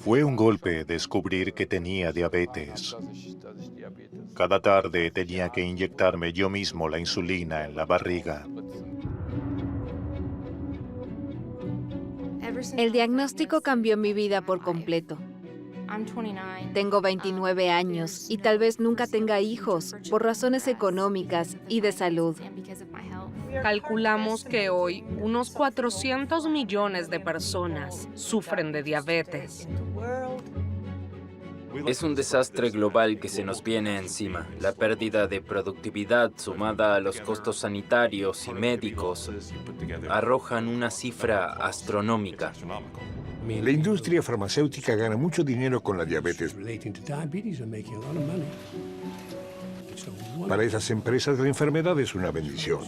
Fue un golpe descubrir que tenía diabetes. Cada tarde tenía que inyectarme yo mismo la insulina en la barriga. El diagnóstico cambió mi vida por completo. Tengo 29 años y tal vez nunca tenga hijos por razones económicas y de salud. Calculamos que hoy unos 400 millones de personas sufren de diabetes. Es un desastre global que se nos viene encima. La pérdida de productividad sumada a los costos sanitarios y médicos arrojan una cifra astronómica. La industria farmacéutica gana mucho dinero con la diabetes. Para esas empresas la enfermedad es una bendición.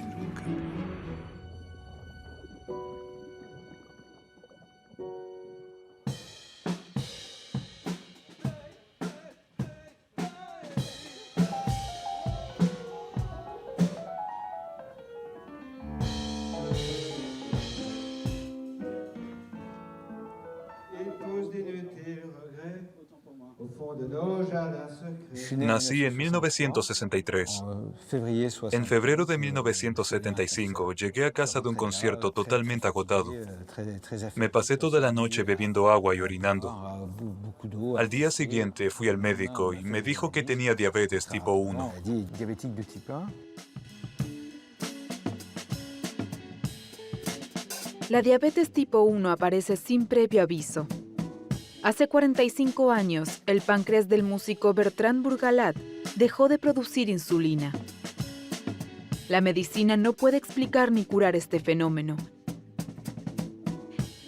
Nací en 1963. En febrero de 1975 llegué a casa de un concierto totalmente agotado. Me pasé toda la noche bebiendo agua y orinando. Al día siguiente fui al médico y me dijo que tenía diabetes tipo 1. La diabetes tipo 1 aparece sin previo aviso. Hace 45 años, el páncreas del músico Bertrand Burgalat dejó de producir insulina. La medicina no puede explicar ni curar este fenómeno.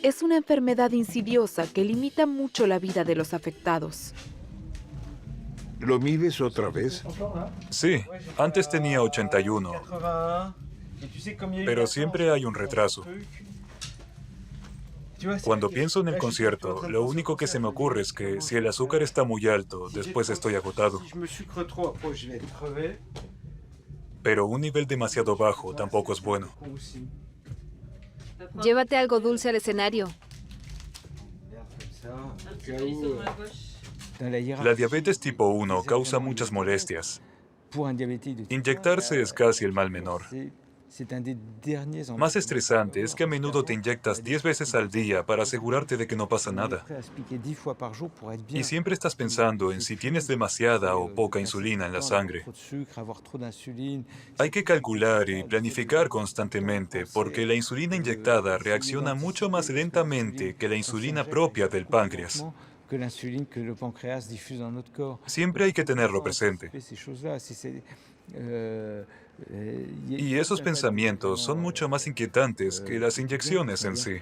Es una enfermedad insidiosa que limita mucho la vida de los afectados. ¿Lo mides otra vez? Sí, antes tenía 81, pero siempre hay un retraso. Cuando pienso en el concierto, lo único que se me ocurre es que si el azúcar está muy alto, después estoy agotado. Pero un nivel demasiado bajo tampoco es bueno. Llévate algo dulce al escenario. La diabetes tipo 1 causa muchas molestias. Inyectarse es casi el mal menor. Más estresante es que a menudo te inyectas 10 veces al día para asegurarte de que no pasa nada. Y siempre estás pensando en si tienes demasiada o poca insulina en la sangre. Hay que calcular y planificar constantemente porque la insulina inyectada reacciona mucho más lentamente que la insulina propia del páncreas. Siempre hay que tenerlo presente. Y esos pensamientos son mucho más inquietantes que las inyecciones en sí.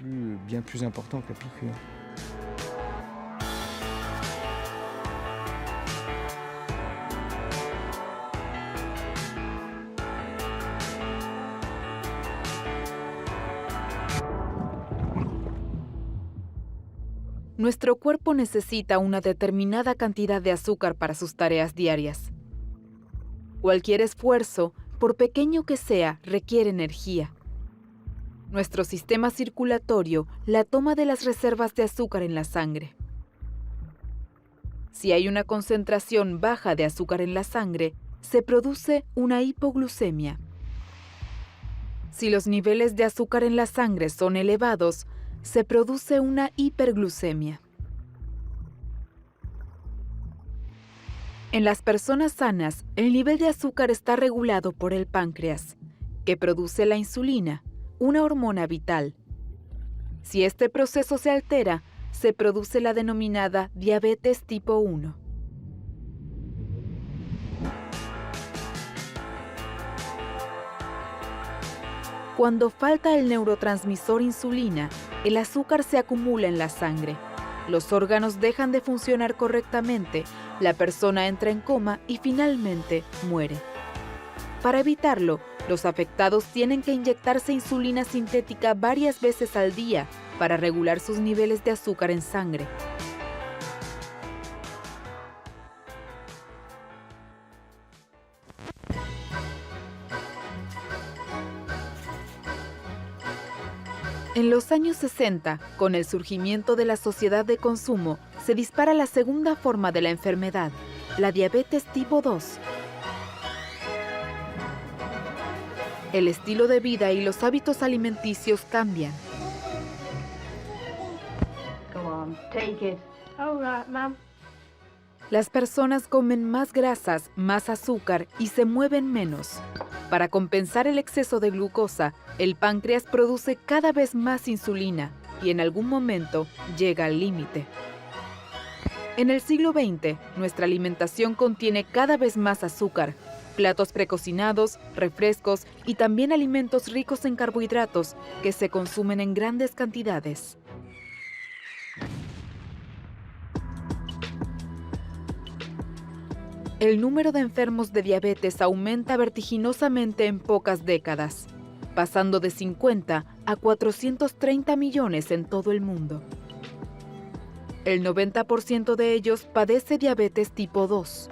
Nuestro cuerpo necesita una determinada cantidad de azúcar para sus tareas diarias. Cualquier esfuerzo, por pequeño que sea, requiere energía. Nuestro sistema circulatorio la toma de las reservas de azúcar en la sangre. Si hay una concentración baja de azúcar en la sangre, se produce una hipoglucemia. Si los niveles de azúcar en la sangre son elevados, se produce una hiperglucemia. En las personas sanas, el nivel de azúcar está regulado por el páncreas, que produce la insulina, una hormona vital. Si este proceso se altera, se produce la denominada diabetes tipo 1. Cuando falta el neurotransmisor insulina, el azúcar se acumula en la sangre. Los órganos dejan de funcionar correctamente, la persona entra en coma y finalmente muere. Para evitarlo, los afectados tienen que inyectarse insulina sintética varias veces al día para regular sus niveles de azúcar en sangre. En los años 60, con el surgimiento de la sociedad de consumo, se dispara la segunda forma de la enfermedad, la diabetes tipo 2. El estilo de vida y los hábitos alimenticios cambian. Las personas comen más grasas, más azúcar y se mueven menos. Para compensar el exceso de glucosa, el páncreas produce cada vez más insulina y en algún momento llega al límite. En el siglo XX, nuestra alimentación contiene cada vez más azúcar, platos precocinados, refrescos y también alimentos ricos en carbohidratos que se consumen en grandes cantidades. El número de enfermos de diabetes aumenta vertiginosamente en pocas décadas, pasando de 50 a 430 millones en todo el mundo. El 90% de ellos padece diabetes tipo 2.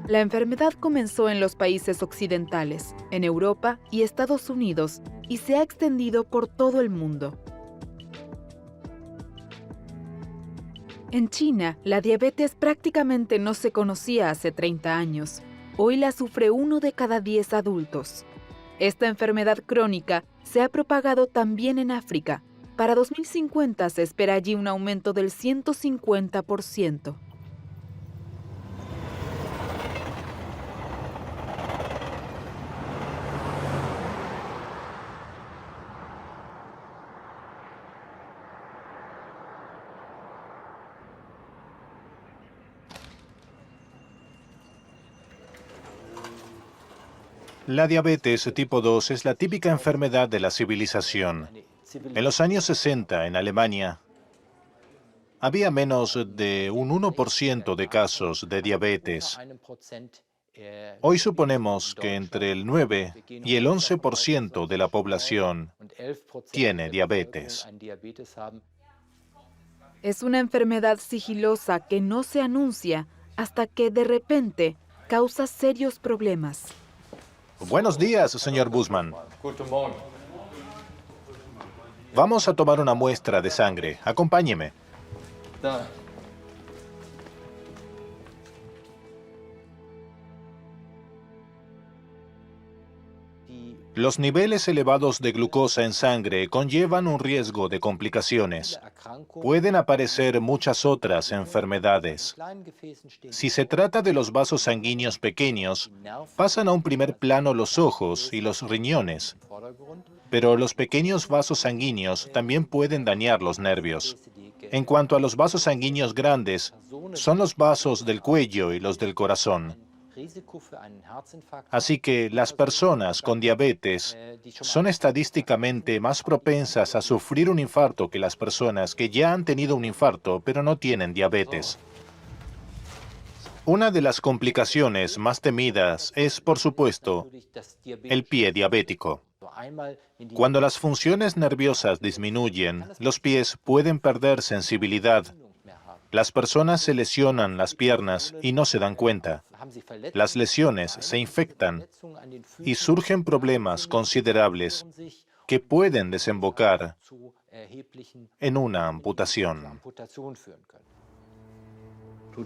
La enfermedad comenzó en los países occidentales, en Europa y Estados Unidos, y se ha extendido por todo el mundo. En China, la diabetes prácticamente no se conocía hace 30 años. Hoy la sufre 1 de cada 10 adultos. Esta enfermedad crónica se ha propagado también en África. Para 2050 se espera allí un aumento del 150%. La diabetes tipo 2 es la típica enfermedad de la civilización. En los años 60, en Alemania, había menos de un 1% de casos de diabetes. Hoy suponemos que entre el 9 y el 11% de la población tiene diabetes. Es una enfermedad sigilosa que no se anuncia hasta que de repente causa serios problemas. Buenos días, señor Bussmann. Vamos a tomar una muestra de sangre. Acompáñeme. Los niveles elevados de glucosa en sangre conllevan un riesgo de complicaciones. Pueden aparecer muchas otras enfermedades. Si se trata de los vasos sanguíneos pequeños, pasan a un primer plano los ojos y los riñones. Pero los pequeños vasos sanguíneos también pueden dañar los nervios. En cuanto a los vasos sanguíneos grandes, son los vasos del cuello y los del corazón. Así que las personas con diabetes son estadísticamente más propensas a sufrir un infarto que las personas que ya han tenido un infarto pero no tienen diabetes. Una de las complicaciones más temidas es, por supuesto, el pie diabético. Cuando las funciones nerviosas disminuyen, los pies pueden perder sensibilidad. Las personas se lesionan las piernas y no se dan cuenta. Las lesiones se infectan y surgen problemas considerables que pueden desembocar en una amputación.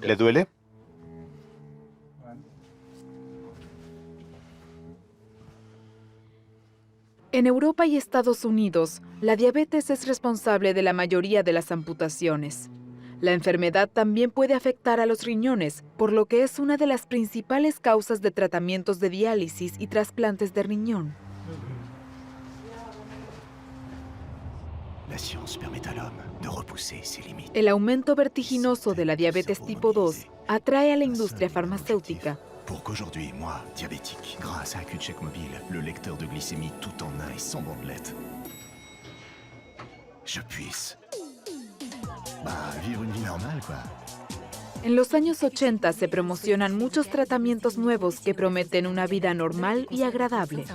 ¿Le duele? En Europa y Estados Unidos, la diabetes es responsable de la mayoría de las amputaciones. La enfermedad también puede afectar a los riñones, por lo que es una de las principales causas de tratamientos de diálisis y trasplantes de riñón. El aumento vertiginoso de la diabetes tipo 2 atrae a la industria farmacéutica. Pour qu'aujourd'hui, moi, diabétique, grâce à un cul-de-chèque mobile, le lecteur de glycémie tout en un et sans bandelette, je puisse vivre une vie normale, quoi. En los años 80 se promocionan muchos tratamientos nuevos que prometen una vida normal y agradable.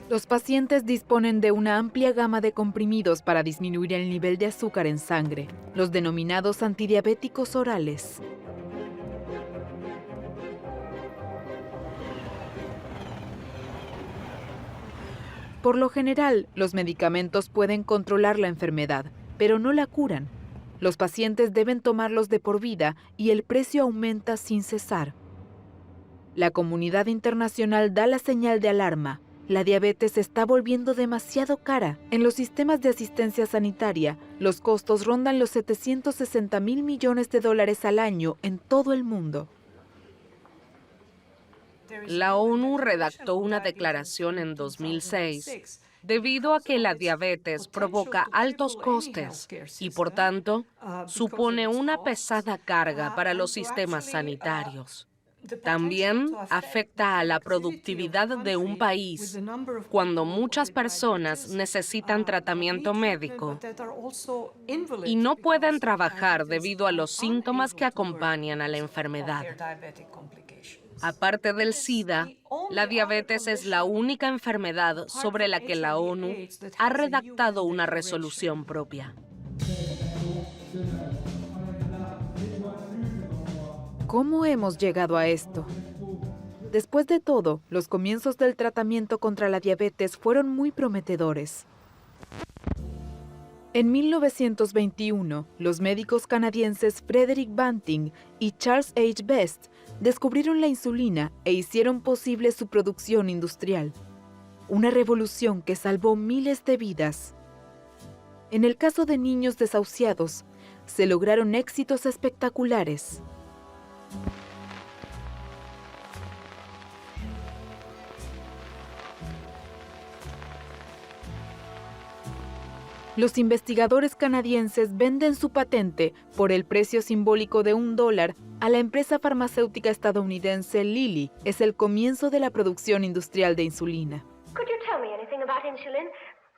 Los pacientes disponen de una amplia gama de comprimidos para disminuir el nivel de azúcar en sangre, los denominados antidiabéticos orales. Por lo general, los medicamentos pueden controlar la enfermedad, pero no la curan. Los pacientes deben tomarlos de por vida y el precio aumenta sin cesar. La comunidad internacional da la señal de alarma. La diabetes se está volviendo demasiado cara. En los sistemas de asistencia sanitaria, los costos rondan los 760.000 millones de dólares al año en todo el mundo. La ONU redactó una declaración en 2006 debido a que la diabetes provoca altos costes y, por tanto, supone una pesada carga para los sistemas sanitarios. También afecta a la productividad de un país cuando muchas personas necesitan tratamiento médico y no pueden trabajar debido a los síntomas que acompañan a la enfermedad. Aparte del SIDA, la diabetes es la única enfermedad sobre la que la ONU ha redactado una resolución propia. ¿Cómo hemos llegado a esto? Después de todo, los comienzos del tratamiento contra la diabetes fueron muy prometedores. En 1921, los médicos canadienses Frederick Banting y Charles H. Best descubrieron la insulina e hicieron posible su producción industrial. Una revolución que salvó miles de vidas. En el caso de niños desahuciados, se lograron éxitos espectaculares. Los investigadores canadienses venden su patente por el precio simbólico de $1 a la empresa farmacéutica estadounidense Lilly. Es el comienzo de la producción industrial de insulina. Could you tell me anything about insulin?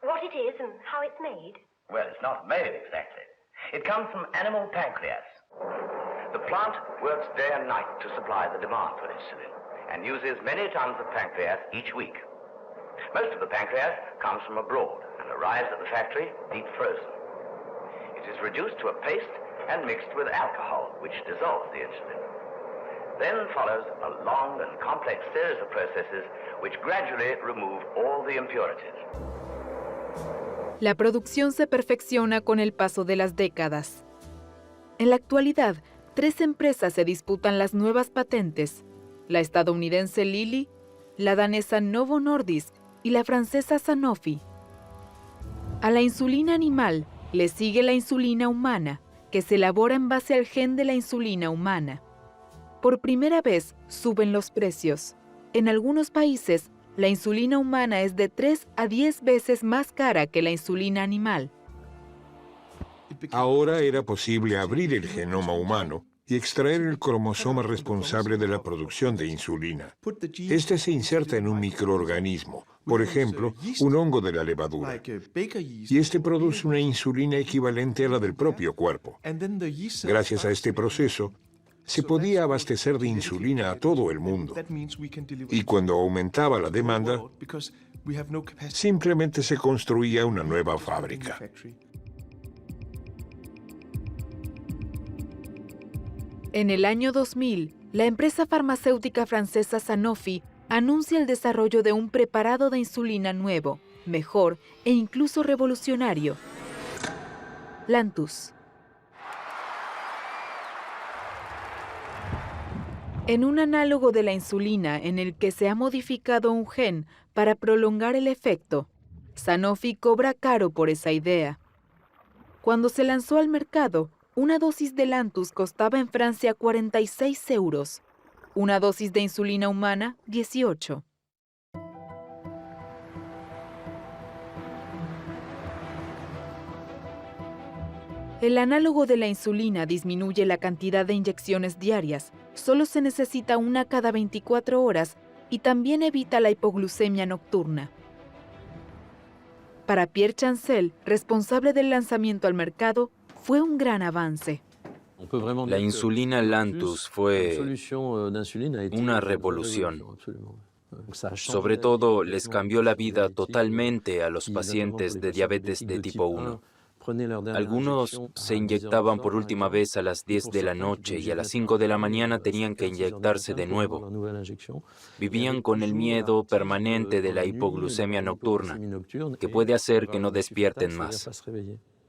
What it is and how it's made? Well, it's not made exactly. It comes from animal pancreas. The plant works day and night to supply the demand for insulin and uses many tons of pancreas each week. Most of the pancreas comes from abroad and arrives at the factory deep frozen. It is reduced to a paste and mixed with alcohol, which dissolves the insulin. Then follows a long and complex series of processes which gradually remove all the impurities. La producción se perfecciona con el paso de las décadas. En la actualidad, 3 empresas se disputan las nuevas patentes: la estadounidense Lilly, la danesa Novo Nordisk y la francesa Sanofi. A la insulina animal le sigue la insulina humana, que se elabora en base al gen de la insulina humana. Por primera vez suben los precios. En algunos países, la insulina humana es de 3 a 10 veces más cara que la insulina animal. Ahora era posible abrir el genoma humano y extraer el cromosoma responsable de la producción de insulina. Este se inserta en un microorganismo, por ejemplo, un hongo de la levadura, y este produce una insulina equivalente a la del propio cuerpo. Gracias a este proceso, se podía abastecer de insulina a todo el mundo. Y cuando aumentaba la demanda, simplemente se construía una nueva fábrica. En el año 2000, la empresa farmacéutica francesa Sanofi anuncia el desarrollo de un preparado de insulina nuevo, mejor e incluso revolucionario: Lantus. En un análogo de la insulina en el que se ha modificado un gen para prolongar el efecto, Sanofi cobra caro por esa idea. Cuando se lanzó al mercado, una dosis de Lantus costaba en Francia 46 euros. Una dosis de insulina humana, 18. El análogo de la insulina disminuye la cantidad de inyecciones diarias. Solo se necesita una cada 24 horas y también evita la hipoglucemia nocturna. Para Pierre Chancel, responsable del lanzamiento al mercado, fue un gran avance. La insulina Lantus fue una revolución. Sobre todo, les cambió la vida totalmente a los pacientes de diabetes de tipo 1. Algunos se inyectaban por última vez a las 10 de la noche y a las 5 de la mañana tenían que inyectarse de nuevo. Vivían con el miedo permanente de la hipoglucemia nocturna, que puede hacer que no despierten más.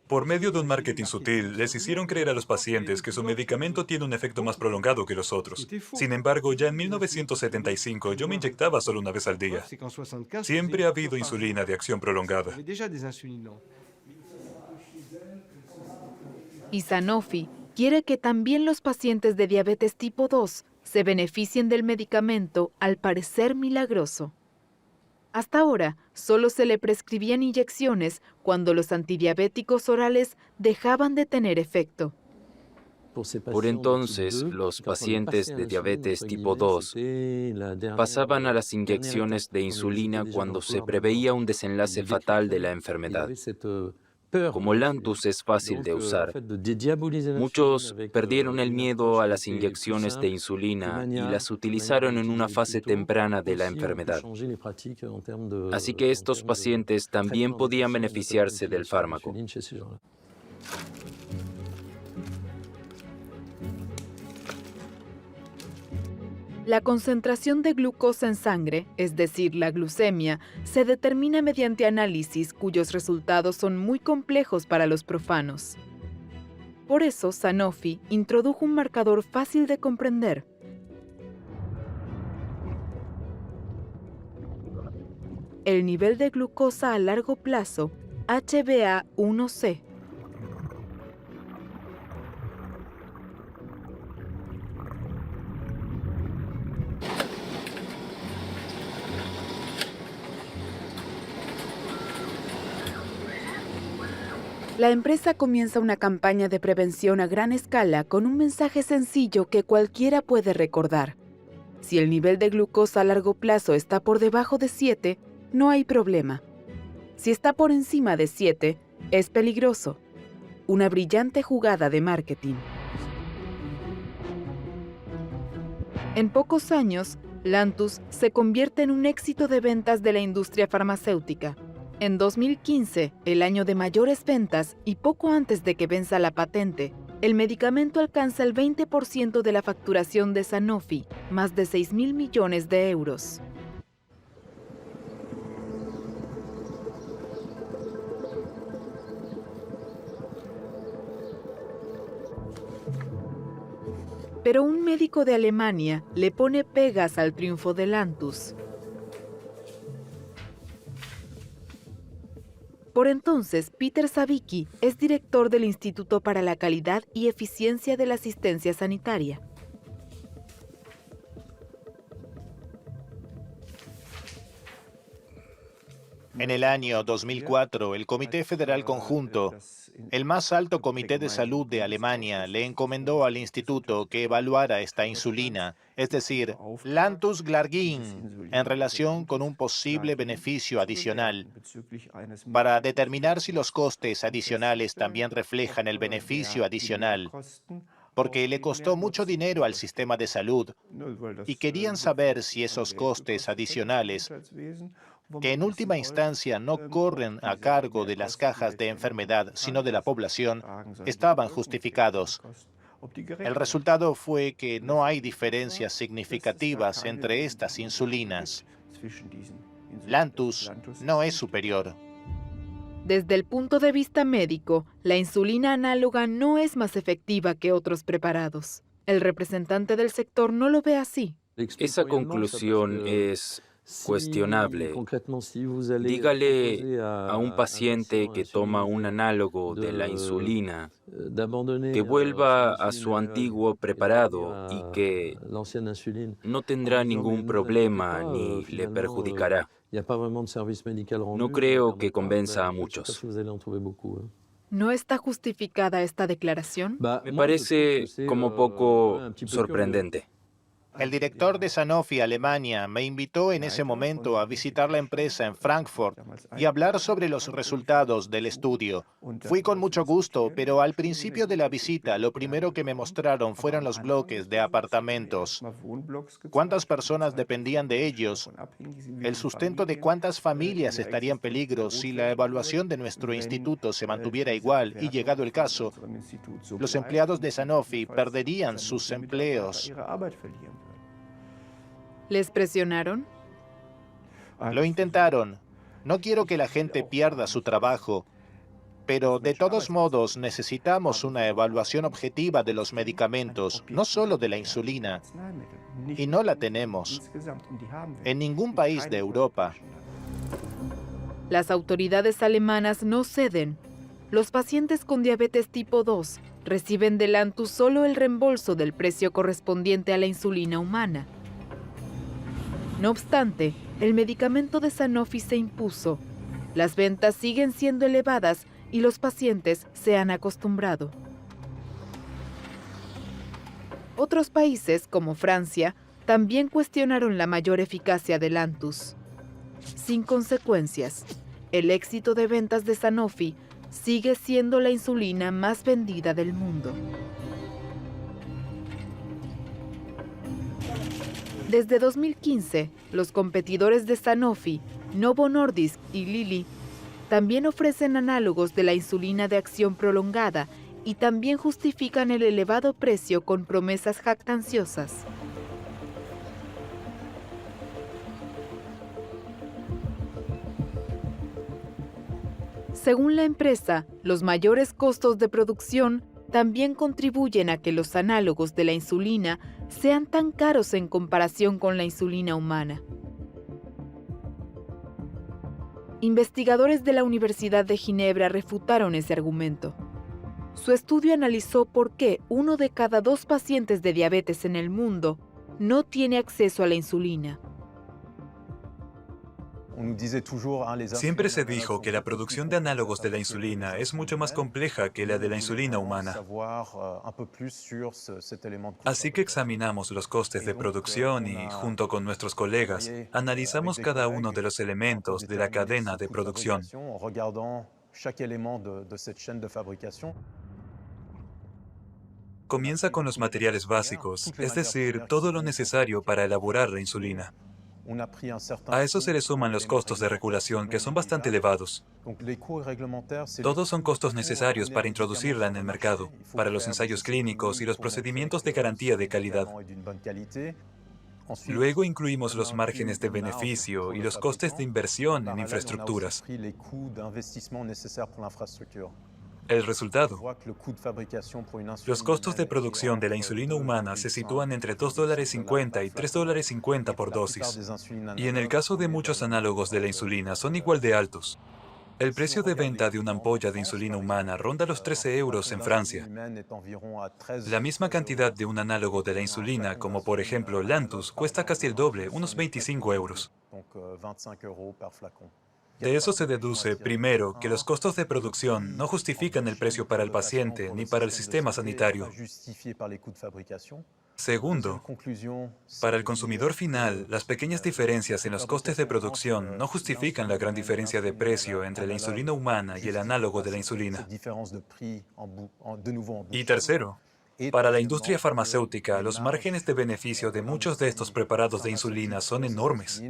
Por medio de un marketing sutil, les hicieron creer a los pacientes que su medicamento tiene un efecto más prolongado que los otros. Sin embargo, ya en 1975 yo me inyectaba solo una vez al día. Siempre ha habido insulina de acción prolongada. Y Sanofi quiere que también los pacientes de diabetes tipo 2 se beneficien del medicamento, al parecer milagroso. Hasta ahora, solo se le prescribían inyecciones cuando los antidiabéticos orales dejaban de tener efecto. Por entonces, los pacientes de diabetes tipo 2 pasaban a las inyecciones de insulina cuando se preveía un desenlace fatal de la enfermedad. Como Lantus es fácil de usar, muchos perdieron el miedo a las inyecciones de insulina y las utilizaron en una fase temprana de la enfermedad. Así que estos pacientes también podían beneficiarse del fármaco. La concentración de glucosa en sangre, es decir, la glucemia, se determina mediante análisis cuyos resultados son muy complejos para los profanos. Por eso, Sanofi introdujo un marcador fácil de comprender. El nivel de glucosa a largo plazo, HbA1c. La empresa comienza una campaña de prevención a gran escala con un mensaje sencillo que cualquiera puede recordar. Si el nivel de glucosa a largo plazo está por debajo de 7, no hay problema. Si está por encima de 7, es peligroso. Una brillante jugada de marketing. En pocos años, Lantus se convierte en un éxito de ventas de la industria farmacéutica. En 2015, el año de mayores ventas y poco antes de que venza la patente, el medicamento alcanza el 20% de la facturación de Sanofi, más de 6.000 millones de euros. Pero un médico de Alemania le pone pegas al triunfo de Lantus. Por entonces, Peter Savicki es director del Instituto para la Calidad y Eficiencia de la Asistencia Sanitaria. En el año 2004, el Comité Federal Conjunto, el más alto comité de salud de Alemania, le encomendó al instituto que evaluara esta insulina, es decir, Lantus Glargine, en relación con un posible beneficio adicional, para determinar si los costes adicionales también reflejan el beneficio adicional, porque le costó mucho dinero al sistema de salud y querían saber si esos costes adicionales, que en última instancia no corren a cargo de las cajas de enfermedad, sino de la población, estaban justificados. El resultado fue que no hay diferencias significativas entre estas insulinas. Lantus no es superior. Desde el punto de vista médico, la insulina análoga no es más efectiva que otros preparados. El representante del sector no lo ve así. Esa conclusión es cuestionable. Dígale a un paciente que toma un análogo de la insulina que vuelva a su antiguo preparado y que no tendrá ningún problema ni le perjudicará. No creo que convenza a muchos. ¿No está justificada esta declaración? Me parece como poco sorprendente. El director de Sanofi Alemania me invitó en ese momento a visitar la empresa en Frankfurt y hablar sobre los resultados del estudio. Fui con mucho gusto, pero al principio de la visita lo primero que me mostraron fueron los bloques de apartamentos. ¿Cuántas personas dependían de ellos? El sustento de cuántas familias estaría en peligro si la evaluación de nuestro instituto se mantuviera igual y, llegado el caso, los empleados de Sanofi perderían sus empleos. ¿Les presionaron? Lo intentaron. No quiero que la gente pierda su trabajo, pero de todos modos necesitamos una evaluación objetiva de los medicamentos, no solo de la insulina, y no la tenemos en ningún país de Europa. Las autoridades alemanas no ceden. Los pacientes con diabetes tipo 2 reciben del Lantus solo el reembolso del precio correspondiente a la insulina humana. No obstante, el medicamento de Sanofi se impuso. Las ventas siguen siendo elevadas y los pacientes se han acostumbrado. Otros países, como Francia, también cuestionaron la mayor eficacia del Lantus. Sin consecuencias, el éxito de ventas de Sanofi sigue siendo la insulina más vendida del mundo. Desde 2015, los competidores de Sanofi, Novo Nordisk y Lilly, también ofrecen análogos de la insulina de acción prolongada y también justifican el elevado precio con promesas jactanciosas. Según la empresa, los mayores costos de producción también contribuyen a que los análogos de la insulina sean tan caros en comparación con la insulina humana. Investigadores de la Universidad de Ginebra refutaron ese argumento. Su estudio analizó por qué 1 de cada 2 pacientes de diabetes en el mundo no tiene acceso a la insulina. Siempre se dijo que la producción de análogos de la insulina es mucho más compleja que la de la insulina humana. Así que examinamos los costes de producción y, junto con nuestros colegas, analizamos cada uno de los elementos de la cadena de producción. Comienza con los materiales básicos, es decir, todo lo necesario para elaborar la insulina. A eso se le suman los costos de regulación, que son bastante elevados. Todos son costos necesarios para introducirla en el mercado, para los ensayos clínicos y los procedimientos de garantía de calidad. Luego incluimos los márgenes de beneficio y los costes de inversión en infraestructuras. El resultado. Los costos de producción de la insulina humana se sitúan entre $2.50 y $3.50 por dosis. Y en el caso de muchos análogos de la insulina son igual de altos. El precio de venta de una ampolla de insulina humana ronda los 13 euros en Francia. La misma cantidad de un análogo de la insulina, como por ejemplo Lantus, cuesta casi el doble, unos 25 euros. De eso se deduce, primero, que los costos de producción no justifican el precio para el paciente ni para el sistema sanitario. Segundo, para el consumidor final, las pequeñas diferencias en los costes de producción no justifican la gran diferencia de precio entre la insulina humana y el análogo de la insulina. Y tercero, para la industria farmacéutica, los márgenes de beneficio de muchos de estos preparados de insulina son enormes.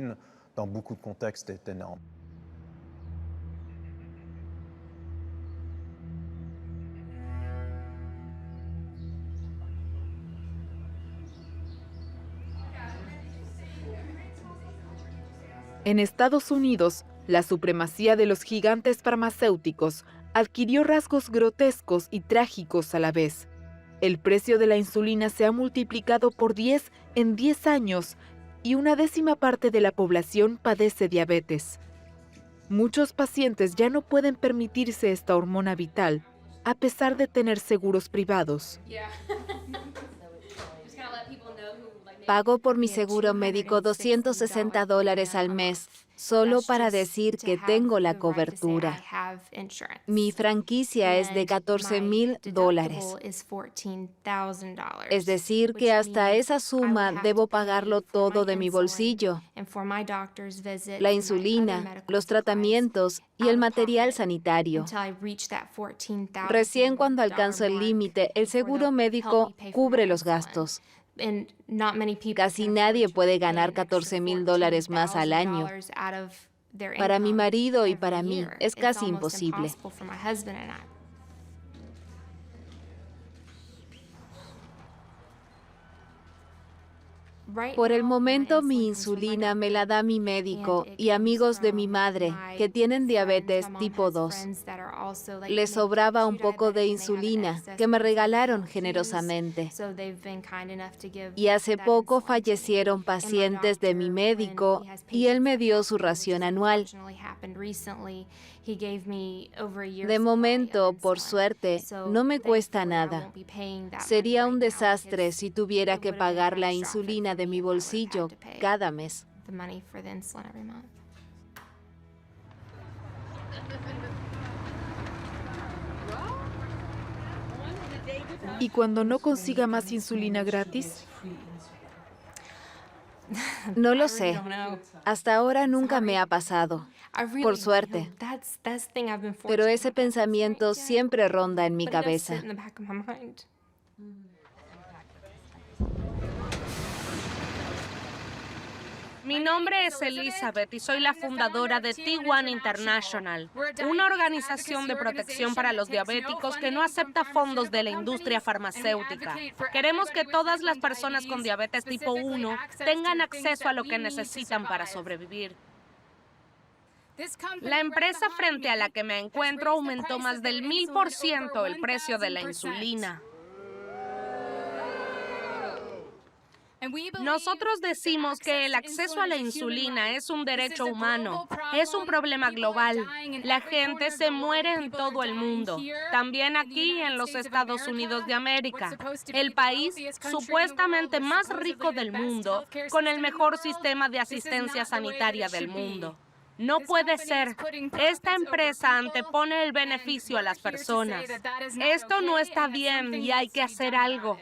En Estados Unidos, la supremacía de los gigantes farmacéuticos adquirió rasgos grotescos y trágicos a la vez. El precio de la insulina se ha multiplicado por 10 en 10 años y 1/10 parte de la población padece diabetes. Muchos pacientes ya no pueden permitirse esta hormona vital, a pesar de tener seguros privados. Pago por mi seguro médico $260 al mes solo para decir que tengo la cobertura. Mi franquicia es de $14,000. Es decir, que hasta esa suma debo pagarlo todo de mi bolsillo. La insulina, los tratamientos y el material sanitario. Recién cuando alcanzo el límite, el seguro médico cubre los gastos. Casi nadie puede ganar $14,000 más al año. Para mi marido y para mí es casi imposible. Por el momento mi insulina me la da mi médico y amigos de mi madre que tienen diabetes tipo 2. Les sobraba un poco de insulina que me regalaron generosamente. Y hace poco fallecieron pacientes de mi médico y él me dio su ración anual. De momento, por suerte, no me cuesta nada. Sería un desastre si tuviera que pagar la insulina de mi bolsillo cada mes. ¿Y cuando no consiga más insulina gratis? No lo sé. Hasta ahora nunca me ha pasado. Por suerte. Pero ese pensamiento siempre ronda en mi cabeza. Mi nombre es Elizabeth y soy la fundadora de T1 International, una organización de protección para los diabéticos que no acepta fondos de la industria farmacéutica. Queremos que todas las personas con diabetes tipo 1 tengan acceso a lo que necesitan para sobrevivir. La empresa frente a la que me encuentro aumentó más del 1000% el precio de la insulina. Nosotros decimos que el acceso a la insulina es un derecho humano, es un problema global. La gente se muere en todo el mundo, también aquí en los Estados Unidos de América, el país supuestamente más rico del mundo, con el mejor sistema de asistencia sanitaria del mundo. No puede ser. Esta empresa antepone el beneficio a las personas. Esto no está bien y hay que hacer algo.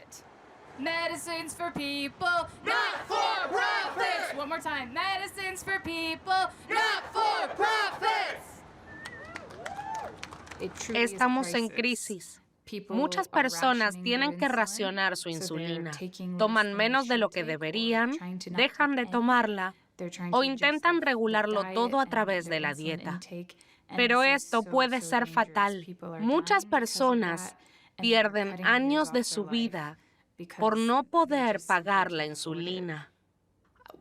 Medicines for people, not for profits. One more time. Medicines for people, not for profits. Estamos en crisis. Muchas personas tienen que racionar su insulina. Toman menos de lo que deberían, dejan de tomarla o intentan regularlo todo a través de la dieta. Pero esto puede ser fatal. Muchas personas pierden años de su vida por no poder pagar la insulina.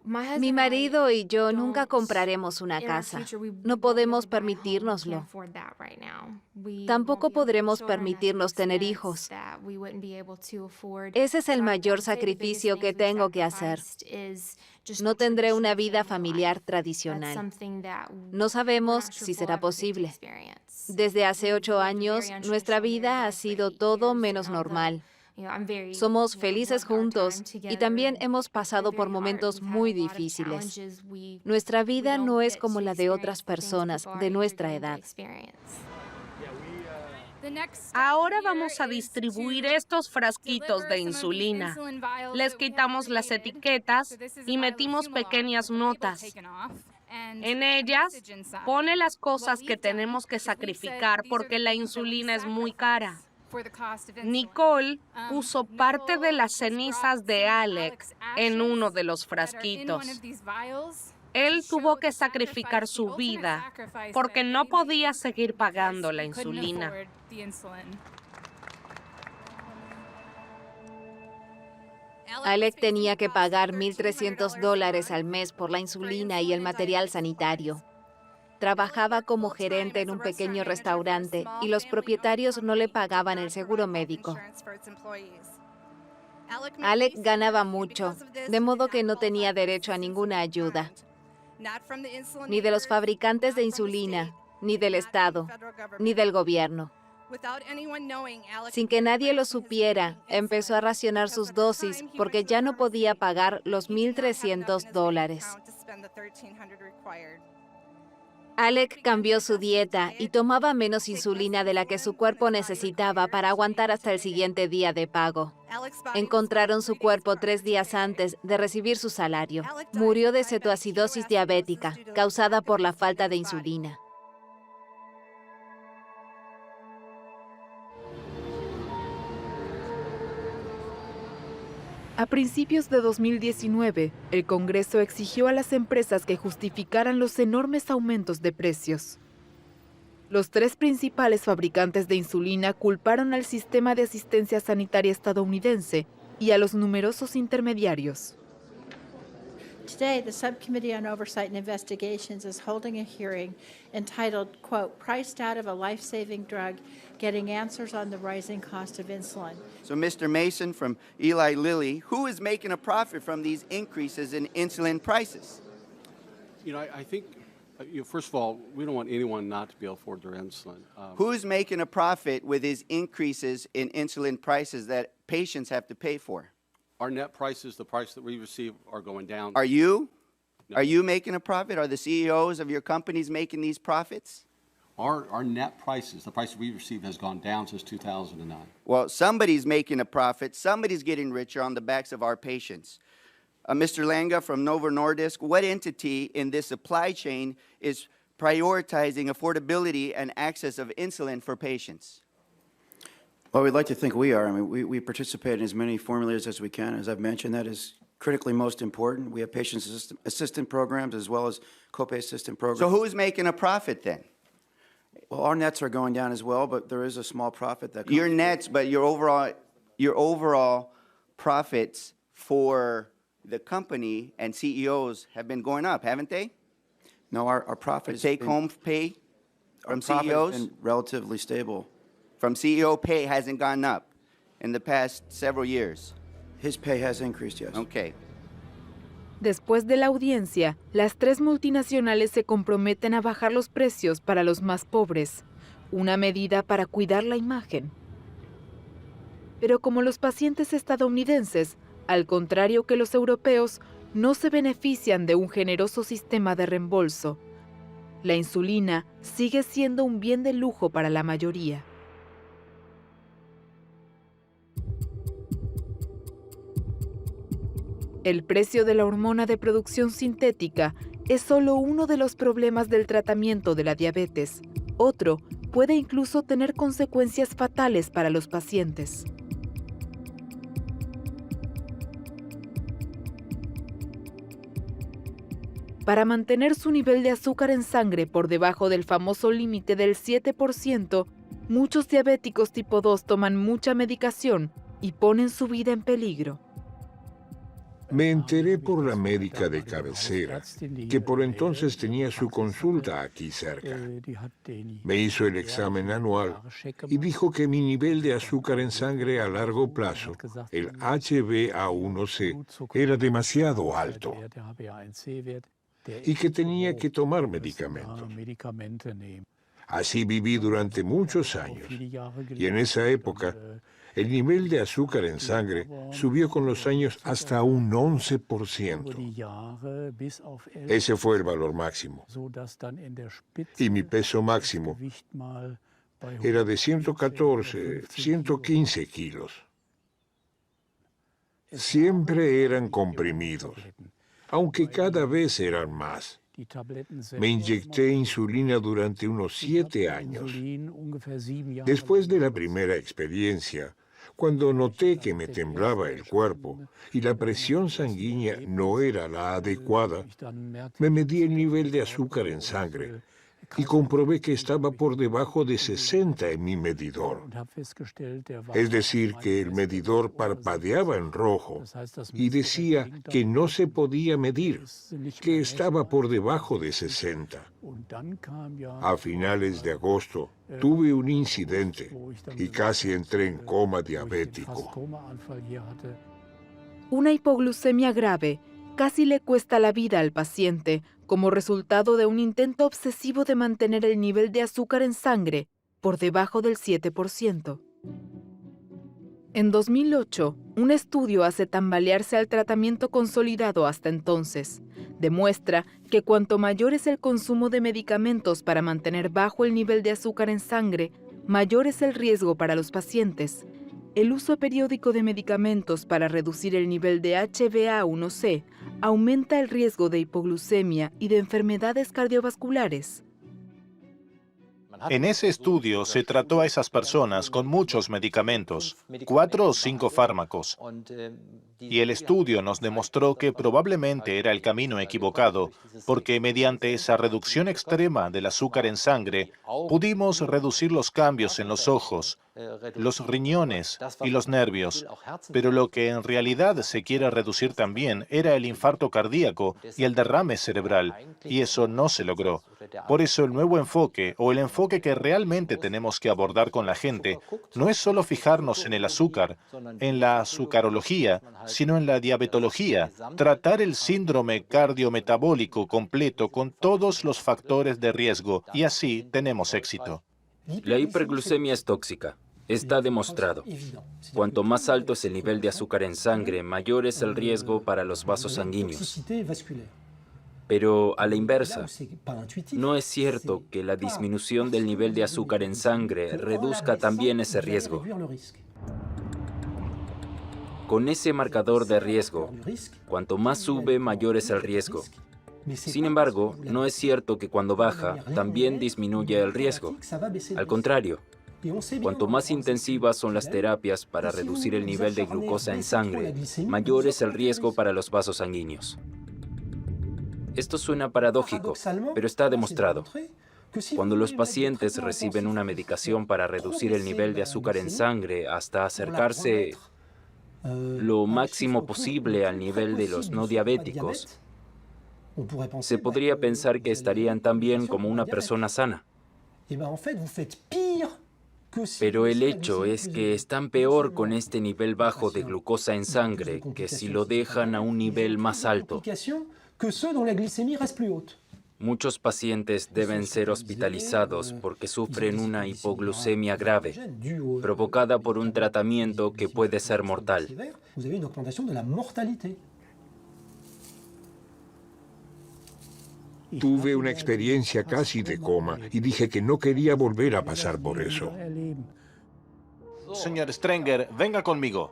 Mi marido y yo nunca compraremos una casa. No podemos permitírnoslo. Tampoco podremos permitirnos tener hijos. Ese es el mayor sacrificio que tengo que hacer. No tendré una vida familiar tradicional. No sabemos si será posible. Desde hace 8 años, nuestra vida ha sido todo menos normal. Somos felices juntos y también hemos pasado por momentos muy difíciles. Nuestra vida no es como la de otras personas de nuestra edad. Ahora vamos a distribuir estos frasquitos de insulina. Les quitamos las etiquetas y metimos pequeñas notas. En ellas pone las cosas que tenemos que sacrificar porque la insulina es muy cara. Nicole puso parte de las cenizas de Alex en uno de los frasquitos. Él tuvo que sacrificar su vida porque no podía seguir pagando la insulina. Alec tenía que pagar $1,300 al mes por la insulina y el material sanitario. Trabajaba como gerente en un pequeño restaurante y los propietarios no le pagaban el seguro médico. Alec ganaba mucho, de modo que no tenía derecho a ninguna ayuda, ni de los fabricantes de insulina, ni del Estado, ni del gobierno. Sin que nadie lo supiera, empezó a racionar sus dosis porque ya no podía pagar los $1,300. Alec cambió su dieta y tomaba menos insulina de la que su cuerpo necesitaba para aguantar hasta el siguiente día de pago. Encontraron su cuerpo 3 días antes de recibir su salario. Murió de cetoacidosis diabética, causada por la falta de insulina. A principios de 2019, el Congreso exigió a las empresas que justificaran los enormes aumentos de precios. Los 3 principales fabricantes de insulina culparon al sistema de asistencia sanitaria estadounidense y a los numerosos intermediarios. Today, the Subcommittee on Oversight and Investigations is holding a hearing entitled, quote, Priced Out of a Life-Saving Drug, Getting Answers on the Rising Cost of Insulin. So, Mr. Mason from Eli Lilly, who is making a profit from these increases in insulin prices? I think, first of all, we don't want anyone not to be able to afford their insulin. Who's making a profit with these increases in insulin prices that patients have to pay for? Our net prices, the price that we receive, are going down. Are you? No. Are you making a profit? Are the CEOs of your companies making these profits? Our net prices, the price we receive, has gone down since 2009. Well, somebody's making a profit. Somebody's getting richer on the backs of our patients. Mr. Langa from Novo Nordisk, what entity in this supply chain is prioritizing affordability and access of insulin for patients? Well, we'd like to think we are. I mean, we participate in as many formulas as we can. As I've mentioned, that is critically most important. We have patient assistant programs as well as copay assistant programs. So who's making a profit then? Well, our nets are going down as well, but there is a small profit that comes. Your nets, but your overall profits for the company and CEOs have been going up, haven't they? No, our profit The take-home pay from CEOs? Has been relatively stable. From CEO pay hasn't gone up in the past several years. His pay has increased, yes. Okay. Después de la audiencia, las 3 multinacionales se comprometen a bajar los precios para los más pobres, una medida para cuidar la imagen. Pero como los pacientes estadounidenses, al contrario que los europeos, no se benefician de un generoso sistema de reembolso, la insulina sigue siendo un bien de lujo para la mayoría. El precio de la hormona de producción sintética es solo uno de los problemas del tratamiento de la diabetes. Otro puede incluso tener consecuencias fatales para los pacientes. Para mantener su nivel de azúcar en sangre por debajo del famoso límite del 7%, muchos diabéticos tipo 2 toman mucha medicación y ponen su vida en peligro. Me enteré por la médica de cabecera, que por entonces tenía su consulta aquí cerca. Me hizo el examen anual y dijo que mi nivel de azúcar en sangre a largo plazo, el HbA1c, era demasiado alto y que tenía que tomar medicamentos. Así viví durante muchos años y en esa época el nivel de azúcar en sangre subió con los años hasta un 11%. Ese fue el valor máximo. Y mi peso máximo era de 114, 115 kilos. Siempre eran comprimidos, aunque cada vez eran más. Me inyecté insulina durante unos 7 años. Después de la primera experiencia, cuando noté que me temblaba el cuerpo y la presión sanguínea no era la adecuada, me medí el nivel de azúcar en sangre y comprobé que estaba por debajo de 60 en mi medidor. Es decir, que el medidor parpadeaba en rojo y decía que no se podía medir, que estaba por debajo de 60. A finales de agosto tuve un incidente y casi entré en coma diabético. Una hipoglucemia grave casi le cuesta la vida al paciente como resultado de un intento obsesivo de mantener el nivel de azúcar en sangre por debajo del 7%. En 2008, un estudio hace tambalearse al tratamiento consolidado hasta entonces, Demuestra que cuanto mayor es el consumo de medicamentos para mantener bajo el nivel de azúcar en sangre, mayor es el riesgo para los pacientes. El uso periódico de medicamentos para reducir el nivel de HbA1c aumenta el riesgo de hipoglucemia y de enfermedades cardiovasculares. En ese estudio se trató a esas personas con muchos medicamentos, 4 o 5 fármacos, y el estudio nos demostró que probablemente era el camino equivocado, porque mediante esa reducción extrema del azúcar en sangre, pudimos reducir los cambios en los ojos, los riñones y los nervios, pero lo que en realidad se quiere reducir también era el infarto cardíaco y el derrame cerebral, y eso no se logró. Por eso el nuevo enfoque, o el enfoque que realmente tenemos que abordar con la gente, no es solo fijarnos en el azúcar, en la azucarología, sino en la diabetología, tratar el síndrome cardiometabólico completo con todos los factores de riesgo, y así tenemos éxito. La hiperglucemia es tóxica. Está demostrado. Cuanto más alto es el nivel de azúcar en sangre, mayor es el riesgo para los vasos sanguíneos. Pero a la inversa, no es cierto que la disminución del nivel de azúcar en sangre reduzca también ese riesgo. Con ese marcador de riesgo, cuanto más sube, mayor es el riesgo. Sin embargo, no es cierto que cuando baja, también disminuye el riesgo. Al contrario, cuanto más intensivas son las terapias para reducir el nivel de glucosa en sangre, mayor es el riesgo para los vasos sanguíneos. Esto suena paradójico, pero está demostrado. Cuando los pacientes reciben una medicación para reducir el nivel de azúcar en sangre hasta acercarse lo máximo posible al nivel de los no diabéticos, se podría pensar que estarían tan bien como una persona sana. Pero el hecho es que están peor con este nivel bajo de glucosa en sangre que si lo dejan a un nivel más alto. Muchos pacientes deben ser hospitalizados porque sufren una hipoglucemia grave, provocada por un tratamiento que puede ser mortal. Tuve una experiencia casi de coma y dije que no quería volver a pasar por eso. Señor Strenger, venga conmigo.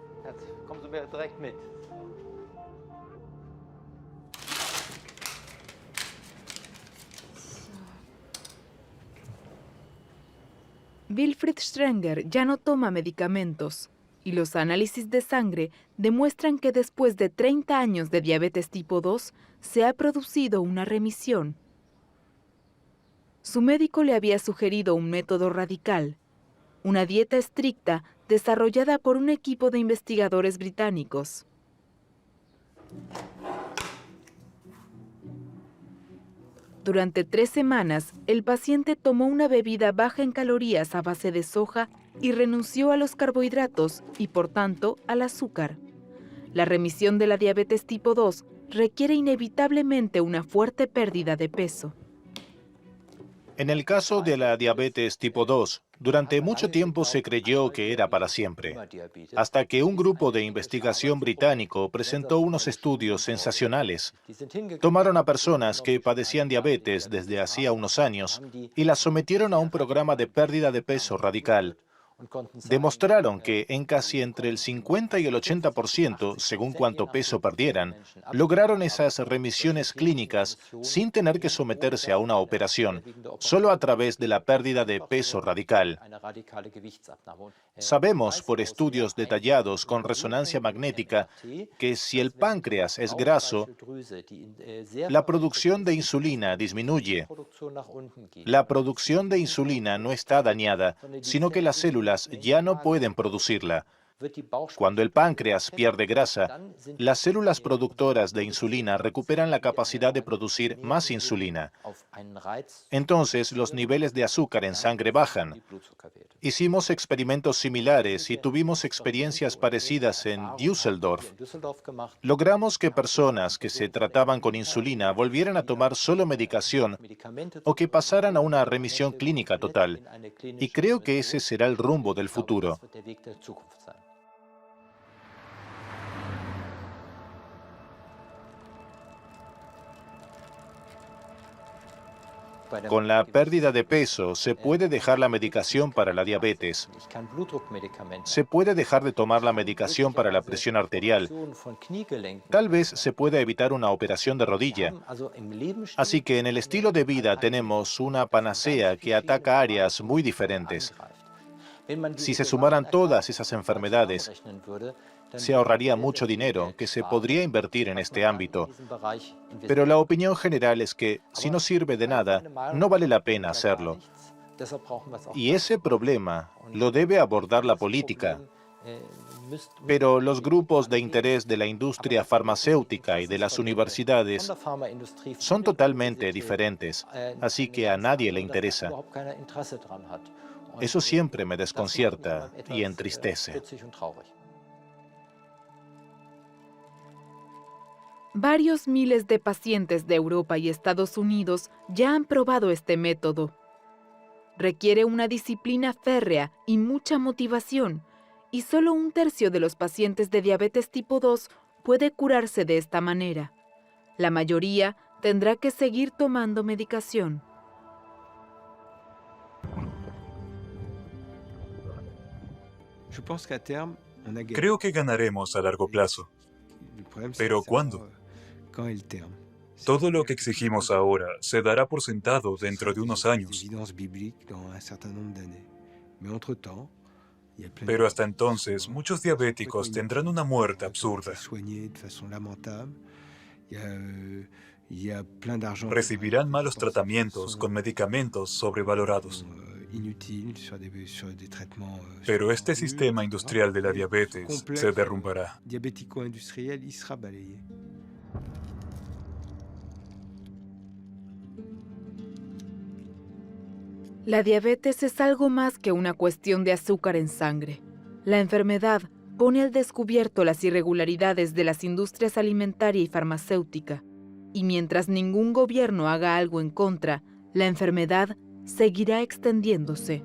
Wilfried Strenger ya no toma medicamentos y los análisis de sangre demuestran que después de 30 años de diabetes tipo 2 se ha producido una remisión. Su médico le había sugerido un método radical, una dieta estricta desarrollada por un equipo de investigadores británicos. Durante 3 semanas, el paciente tomó una bebida baja en calorías a base de soja y renunció a los carbohidratos y, por tanto, al azúcar. La remisión de la diabetes tipo 2 requiere inevitablemente una fuerte pérdida de peso. En el caso de la diabetes tipo 2, durante mucho tiempo se creyó que era para siempre, hasta que un grupo de investigación británico presentó unos estudios sensacionales. Tomaron a personas que padecían diabetes desde hacía unos años y las sometieron a un programa de pérdida de peso radical. Demostraron que en casi entre el 50 y el 80%, según cuánto peso perdieran, lograron esas remisiones clínicas sin tener que someterse a una operación, solo a través de la pérdida de peso radical. Sabemos por estudios detallados con resonancia magnética que si el páncreas es graso, la producción de insulina disminuye. La producción de insulina no está dañada, sino que las células ya no pueden producirla. Cuando el páncreas pierde grasa, las células productoras de insulina recuperan la capacidad de producir más insulina. Entonces, los niveles de azúcar en sangre bajan. Hicimos experimentos similares y tuvimos experiencias parecidas en Düsseldorf. Logramos que personas que se trataban con insulina volvieran a tomar solo medicación o que pasaran a una remisión clínica total. Y creo que ese será el rumbo del futuro. Con la pérdida de peso se puede dejar la medicación para la diabetes. Se puede dejar de tomar la medicación para la presión arterial. Tal vez se pueda evitar una operación de rodilla. Así que en el estilo de vida tenemos una panacea que ataca áreas muy diferentes. Si se sumaran todas esas enfermedades, se ahorraría mucho dinero que se podría invertir en este ámbito. Pero la opinión general es que, si no sirve de nada, no vale la pena hacerlo. Y ese problema lo debe abordar la política. Pero los grupos de interés de la industria farmacéutica y de las universidades son totalmente diferentes, así que a nadie le interesa. Eso siempre me desconcierta y entristece. Varios miles de pacientes de Europa y Estados Unidos ya han probado este método. Requiere una disciplina férrea y mucha motivación, y solo 1/3 de los pacientes de diabetes tipo 2 puede curarse de esta manera. La mayoría tendrá que seguir tomando medicación. Creo que ganaremos a largo plazo. Pero ¿cuándo? Todo lo que exigimos ahora se dará por sentado dentro de unos años. Pero hasta entonces, muchos diabéticos tendrán una muerte absurda. Recibirán malos tratamientos con medicamentos sobrevalorados. Pero este sistema industrial de la diabetes se derrumbará. La diabetes es algo más que una cuestión de azúcar en sangre. La enfermedad pone al descubierto las irregularidades de las industrias alimentaria y farmacéutica. Y mientras ningún gobierno haga algo en contra, la enfermedad seguirá extendiéndose.